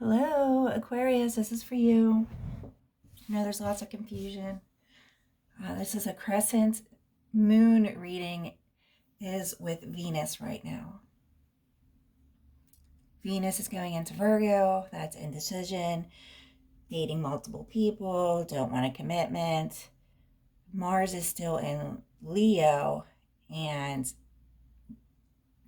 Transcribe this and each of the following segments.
Hello, Aquarius, this is for you. I know there's lots of confusion. This is a Crescent moon reading, is with Venus right now. Venus is going into Virgo, that's indecision, dating multiple people, don't want a commitment. Mars is still in Leo, and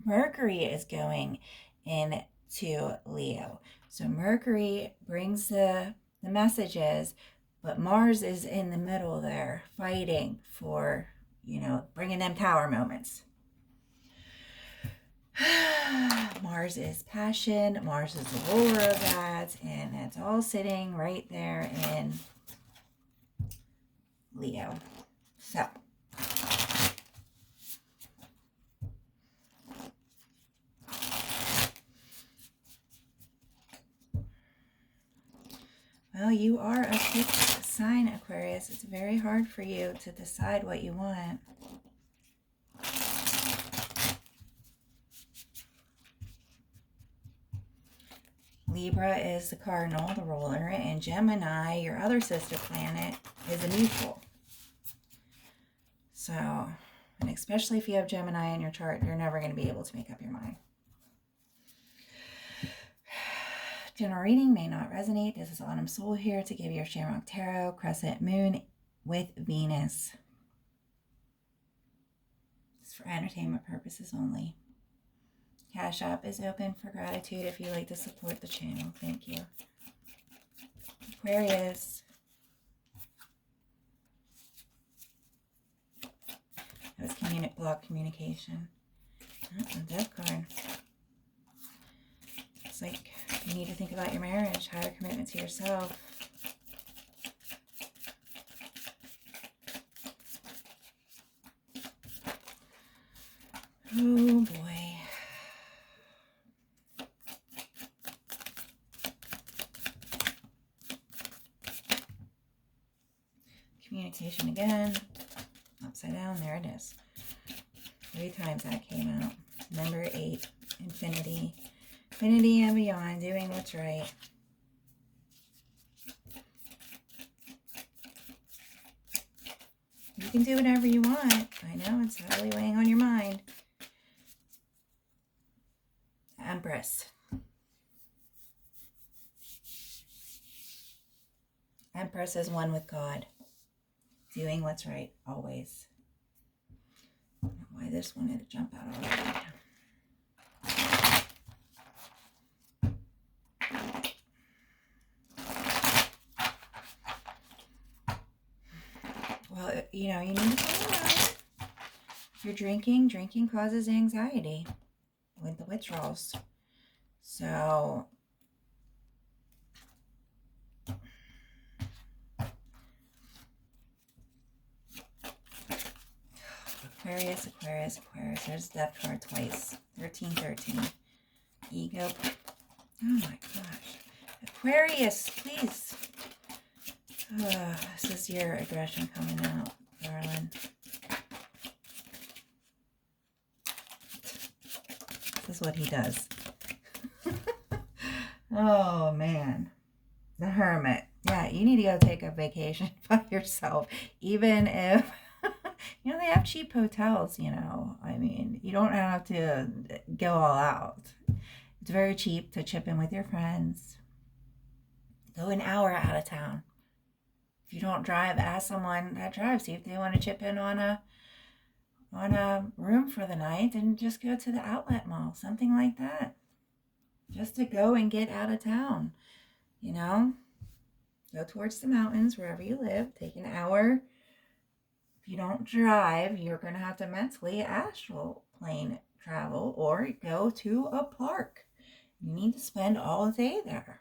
Mercury is going into Leo. So Mercury brings the messages, but Mars is in the middle there, fighting for, bringing them power moments. Mars is passion, Mars is the ruler of that, and it's all sitting right there in Leo. So, well, you are a fixed sign, Aquarius. It's very hard for you to decide what you want. Libra is the cardinal, the ruler, and Gemini, your other sister planet, is a neutral. So, and especially if you have Gemini in your chart, you're never going to be able to make up your mind. General reading may not resonate. This is Autumn Soul here to give your Shamrock Tarot Crescent Moon with Venus. It's for entertainment purposes only. Cash App is open for gratitude if you'd like to support the channel. Thank you. Aquarius. That was block communication. Oh, a death card. It's like you need to think about your marriage, higher commitment to yourself. Oh boy. Communication again. Upside down. There it is. 3 times that came out. Number 8. Infinity. Infinity and beyond. Doing what's right. You can do whatever you want. I know it's heavily weighing on your mind. Empress. Empress is one with God. Doing what's right, always. I don't know why this wanted to jump out already. Well, you need to follow out. If you're drinking causes anxiety with the withdrawals. So, Aquarius, Aquarius, Aquarius. There's death card twice. 1313. Ego. Oh my gosh. Aquarius, please. This is your aggression coming out, darling. This is what he does. Oh, man. The Hermit. Yeah, you need to go take a vacation by yourself. Even if, they have cheap hotels, I mean, you don't have to go all out. It's very cheap to chip in with your friends. Go an hour out of town. If you don't drive, ask someone that drives. See if they want to chip in on a room for the night, and just go to the outlet mall, something like that. Just to go and get out of town, Go towards the mountains, wherever you live. Take an hour. If you don't drive, you're going to have to mentally astral plane travel or go to a park. You need to spend all day there.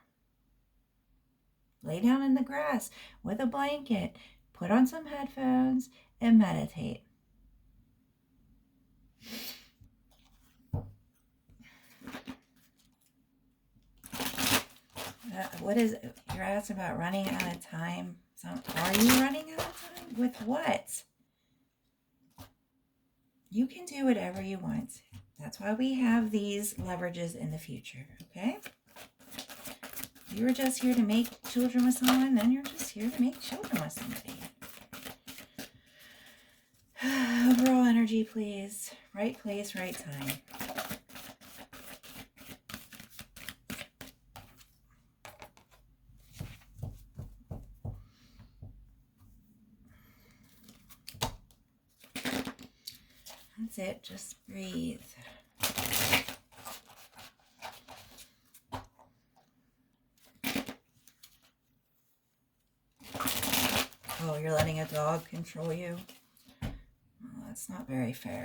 Lay down in the grass with a blanket, put on some headphones, and meditate. You're asking about running out of time. So, are you running out of time? With what? You can do whatever you want. That's why we have these leverages in the future, okay? You were just here to make children with someone, then you're just here to make children with somebody. Overall energy, please. Right place, right time. That's it. Just breathe. Oh, you're letting a dog control you? Well, that's not very fair.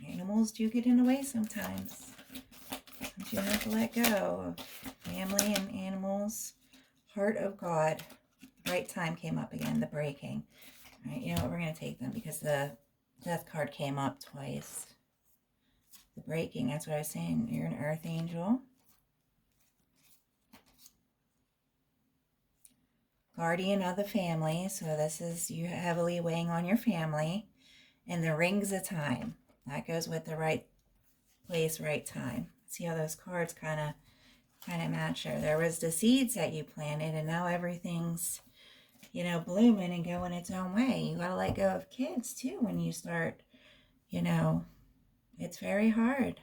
Animals do get in the way sometimes. You have to let go of family and animals. Heart of God. Right time came up again, the breaking. All right, you know what? We're going to take them because the death card came up twice. The breaking, that's what I was saying. You're an earth angel. Guardian of the family. So this is you heavily weighing on your family. And the rings of time. That goes with the right place, right time. See how those cards kind of match there. There was the seeds that you planted, and now everything's, you know, blooming and going its own way. You got to let go of kids, too, when you start, you know, it's very hard.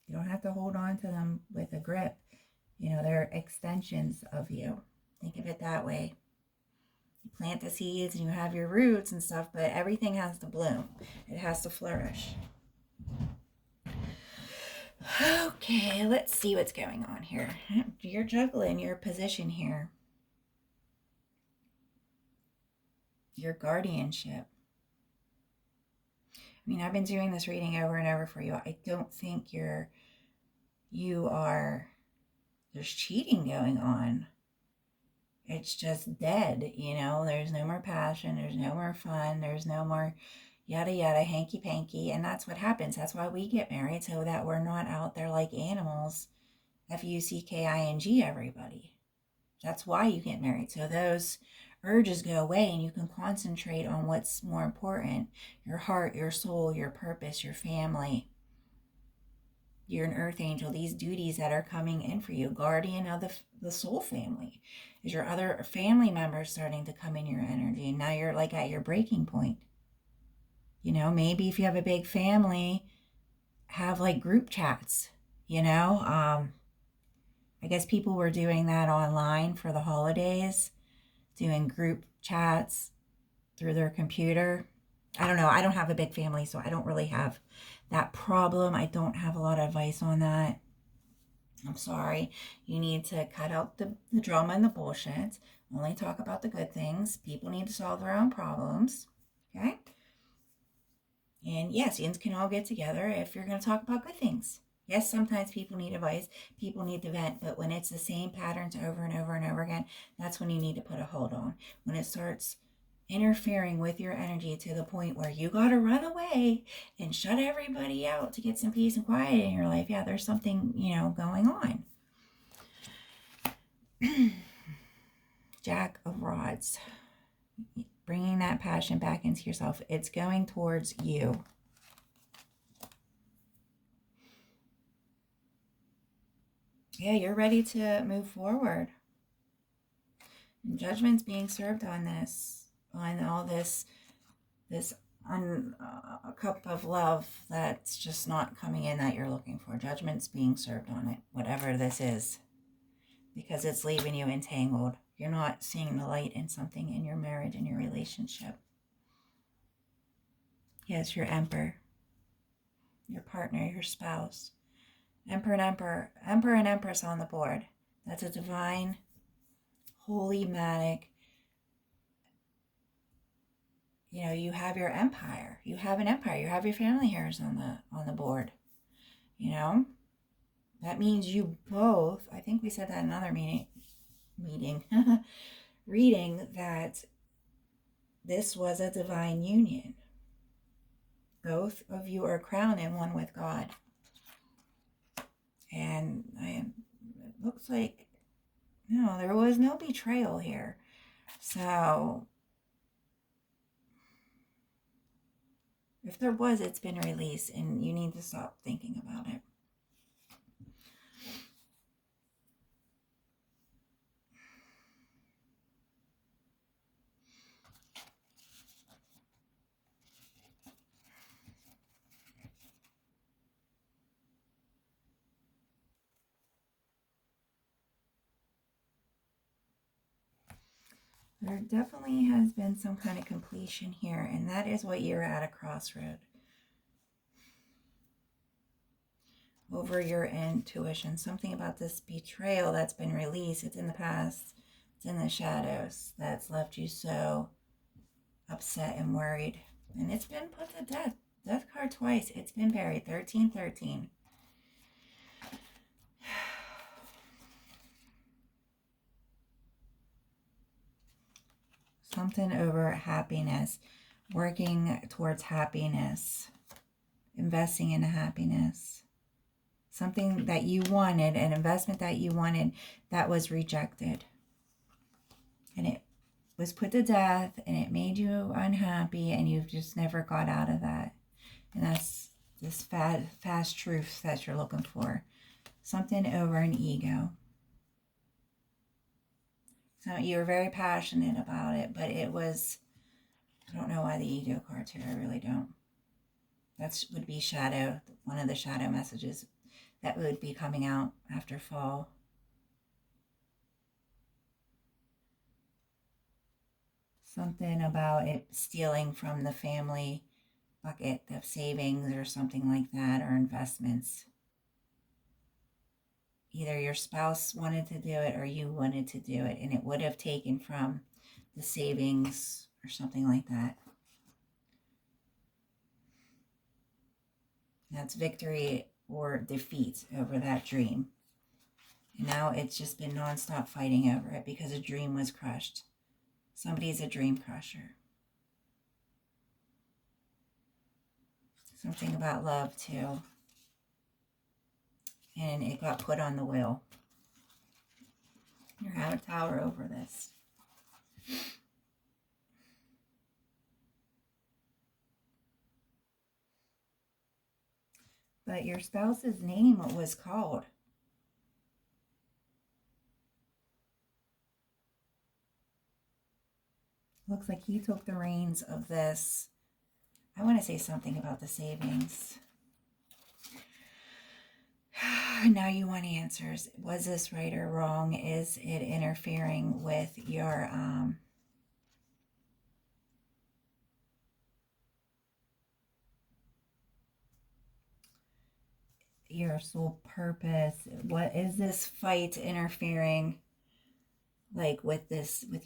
You don't have to hold on to them with a grip. You know, they're extensions of you. Think of it that way. You plant the seeds and you have your roots and stuff, but everything has to bloom. It has to flourish. Okay, let's see what's going on here. You're juggling your position here. Your guardianship. I mean, I've been doing this reading over and over for you. I don't think there's cheating going on. It's just dead, you know. There's no more passion. There's no more fun. There's no more yada yada, hanky panky. And that's what happens. That's why we get married, so that we're not out there like animals. Fucking everybody. That's why you get married. So those urges go away and you can concentrate on what's more important. Your heart, your soul, your purpose, your family. You're an earth angel. These duties that are coming in for you. Guardian of the soul family. Is your other family members starting to come in your energy? And now you're like at your breaking point. You know, maybe if you have a big family, have like group chats, you know. I guess people were doing that online for the holidays, doing group chats through their computer. I don't know. I don't have a big family, so I don't really have that problem. I don't have a lot of advice on that. I'm sorry. You need to cut out the drama and the bullshit. Only talk about the good things. People need to solve their own problems. Okay? And yes, yins can all get together if you're going to talk about good things. Yes, sometimes people need advice. People need to vent. But when it's the same patterns over and over and over again, that's when you need to put a hold on. When it starts interfering with your energy to the point where you got to run away and shut everybody out to get some peace and quiet in your life. Yeah, there's something, you know, going on. Jack of Rods. Bringing that passion back into yourself. It's going towards you. Yeah, you're ready to move forward. And judgment's being served on this, on all this a cup of love that's just not coming in that you're looking for. Judgment's being served on it, whatever this is, because it's leaving you entangled. You're not seeing the light in something in your marriage, in your relationship. Yes, your emperor, your partner, your spouse. Emperor and empress on the board. That's a divine, holy, manic. You know, you have your empire. You have an empire. You have your family heirs on the board. You know, that means you both. I think we said that in another reading that this was a divine union. Both of you are crowned and one with God. And it looks like No, there was no betrayal here. So if there was, it's been released, and you need to stop thinking about it. There definitely has been some kind of completion here, and that is what you're at a crossroad. Over your intuition. Something about this betrayal that's been released. It's in the past. It's in the shadows. That's left you so upset and worried. And it's been put to death. Death card twice. It's been buried. 1313. Something over happiness. Working towards happiness. Investing in happiness. Something that you wanted, an investment that you wanted, that was rejected. And it was put to death, and it made you unhappy, and you just never got out of that. And that's this fast truth that you're looking for. Something over an ego. So you were very passionate about it, but it was, I don't know why the ego card's here, I really don't. That would be shadow, one of the shadow messages that would be coming out after fall. Something about it stealing from the family bucket of savings or something like that, or investments. Either your spouse wanted to do it or you wanted to do it, and it would have taken from the savings or something like that. That's victory or defeat over that dream. And now it's just been nonstop fighting over it because a dream was crushed. Somebody's a dream crusher. Something about love too. And it got put on the wheel. You have a tower over this. But your spouse's name was called. Looks like he took the reins of this. I want to say something about the savings. Now you want answers. Was this right or wrong? Is it interfering with your soul purpose? What is this fight interfering like with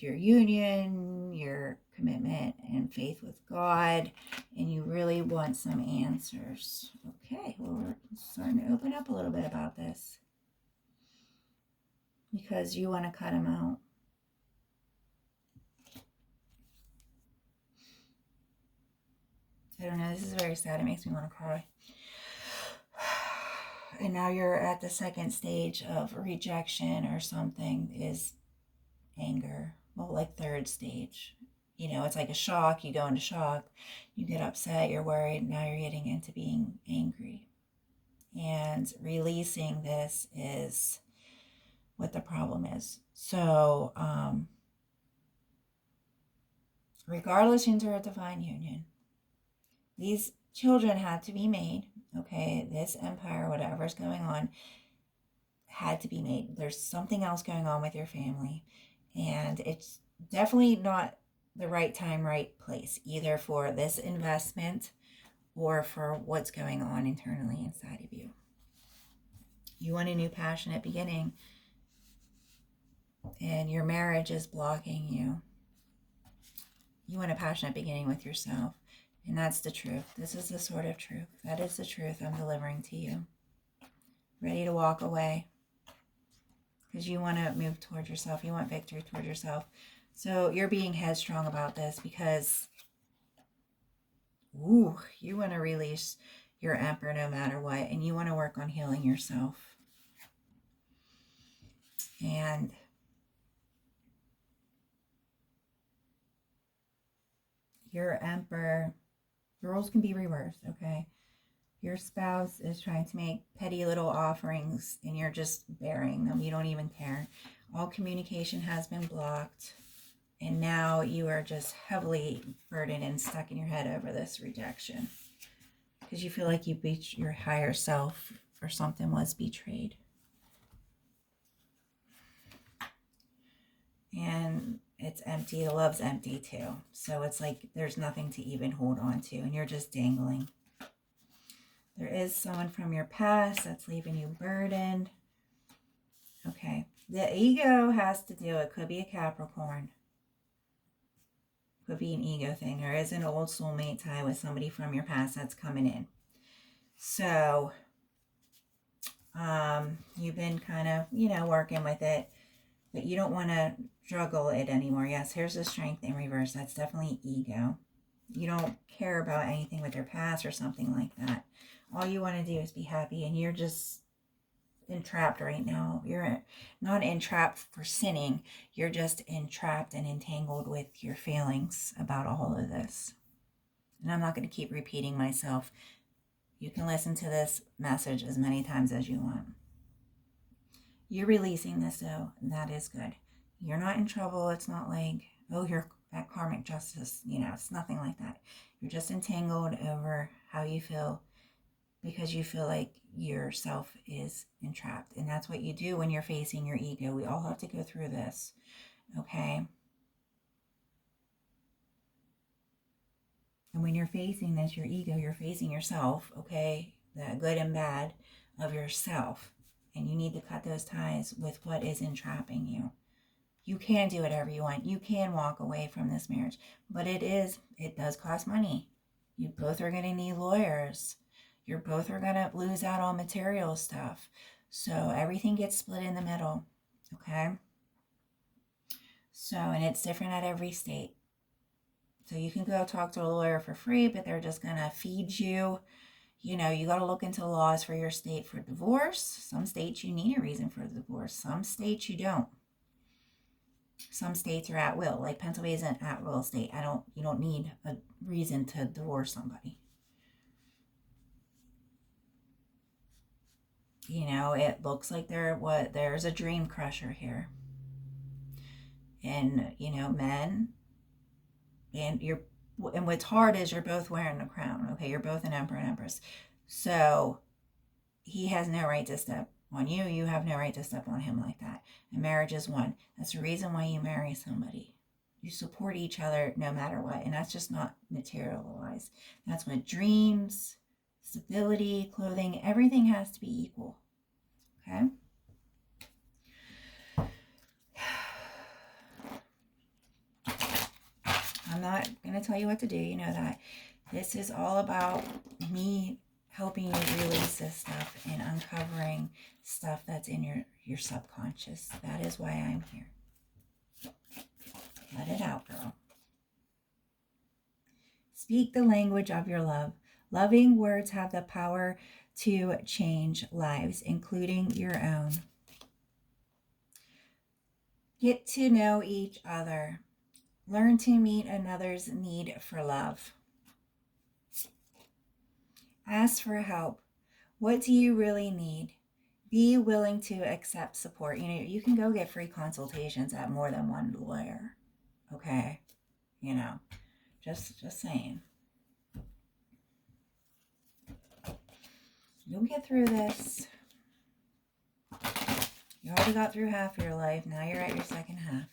your union, your commitment and faith with God, and you really want some answers? Okay, well, we're starting to open up a little bit about this because you want to cut them out. I don't know, this is very sad. It makes me want to cry. And now you're at the second stage of rejection or something, is anger. Well, like third stage. You know, it's like a shock. You go into shock. You get upset. You're worried. Now you're getting into being angry. And releasing this is what the problem is. So, regardless, into a divine union, these children had to be made. Okay, this empire, whatever's going on, had to be made. There's something else going on with your family, and it's definitely not the right time, right place, either for this investment or for what's going on internally inside of you. You want a new passionate beginning, and your marriage is blocking you. You want a passionate beginning with yourself. And that's the truth. This is the sort of truth. That is the truth I'm delivering to you. Ready to walk away. Because you want to move toward yourself. You want victory toward yourself. So you're being headstrong about this because, you want to release your emperor no matter what. And you want to work on healing yourself. And your emperor, the roles can be reversed, okay? Your spouse is trying to make petty little offerings and you're just bearing them. You don't even care. All communication has been blocked. And now you are just heavily burdened and stuck in your head over this rejection. Because you feel like you beat your higher self or something was betrayed. And it's empty. The love's empty too. So it's like there's nothing to even hold on to. And you're just dangling. There is someone from your past that's leaving you burdened. Okay. The ego has to do, it could be a Capricorn. Could be an ego thing. There is an old soulmate tie with somebody from your past that's coming in. So, you've been kind of, working with it, but you don't want to juggle it anymore. Yes, here's the strength in reverse. That's definitely ego. You don't care about anything with your past or something like that. All you want to do is be happy, and you're just entrapped right now. You're not entrapped for sinning. You're just entrapped and entangled with your feelings about all of this. And I'm not going to keep repeating myself. You can listen to this message as many times as you want. You're releasing this, though. That is good. You're not in trouble. It's not like, oh, you're at karmic justice. It's nothing like that. You're just entangled over how you feel because you feel like yourself is entrapped. And that's what you do when you're facing your ego. We all have to go through this, okay? And when you're facing this, your ego, you're facing yourself, okay? The good and bad of yourself. And you need to cut those ties with what is entrapping you. You can do whatever you want. You can walk away from this marriage. But it does cost money. You both are going to need lawyers. You both are going to lose out on material stuff. So everything gets split in the middle, okay? So, and it's different at every state. So you can go talk to a lawyer for free, but they're just going to feed you. You got to look into laws for your state for divorce. Some states you need a reason for the divorce. Some states you don't. Some states are at will. Like Pennsylvania is an at will state. You don't need a reason to divorce somebody. It looks like there's a dream crusher here. And, men, and what's hard is you're both wearing the crown, okay? You're both an emperor and empress. So he has no right to step on you. You have no right to step on him like that. And marriage is one. That's the reason why you marry somebody. You support each other no matter what. And that's just not materialized. That's what dreams, stability, clothing, everything has to be equal. Okay? I'm not going to tell you what to do. You know that. This is all about me helping you release this stuff and uncovering stuff that's in your subconscious. That is why I'm here. Let it out, girl. Speak the language of your love. Loving words have the power to change lives, including your own. Get to know each other. Learn to meet another's need for love. Ask for help. What do you really need? Be willing to accept support. You can go get free consultations at more than one lawyer. Okay? Just saying. You'll get through this. You already got through half your life. Now you're at your second half.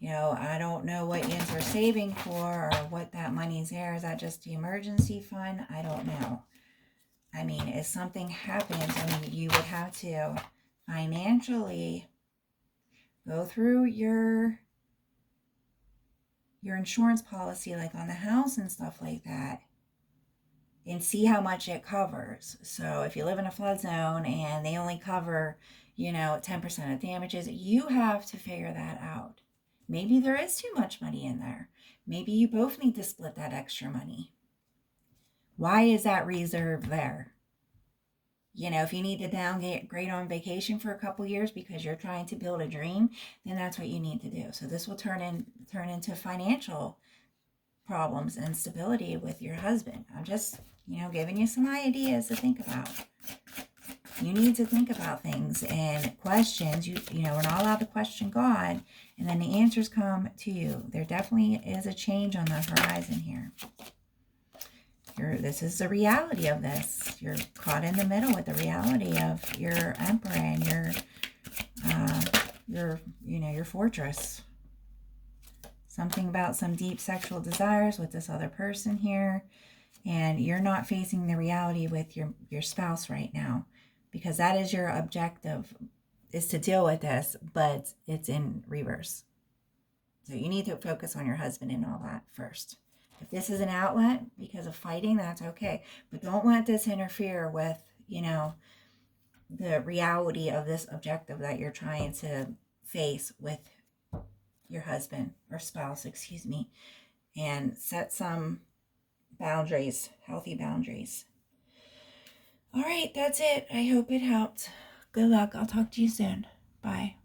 I don't know what you are saving for or what that money's there. Is that just the emergency fund? I don't know. If something happens, you would have to financially go through your insurance policy, like on the house and stuff like that, and see how much it covers. So if you live in a flood zone and they only cover, 10% of damages, you have to figure that out. Maybe there is too much money in there. Maybe you both need to split that extra money. Why is that reserve there? If you need to downgrade on vacation for a couple years because you're trying to build a dream, then that's what you need to do. So this will turn into financial problems and instability with your husband. I'm just, giving you some ideas to think about. You need to think about things and questions. We're not allowed to question God, and then the answers come to you. There definitely is a change on the horizon here. This is the reality of this. You're caught in the middle with the reality of your emperor and your fortress. Something about some deep sexual desires with this other person here, and you're not facing the reality with your spouse right now, because that is your objective, is to deal with this, but it's in reverse. So you need to focus on your husband and all that first. If this is an outlet because of fighting, that's okay. But don't let this interfere with, the reality of this objective that you're trying to face with your husband or spouse, and set some boundaries, healthy boundaries. All right, that's it. I hope it helped. Good luck. I'll talk to you soon. Bye.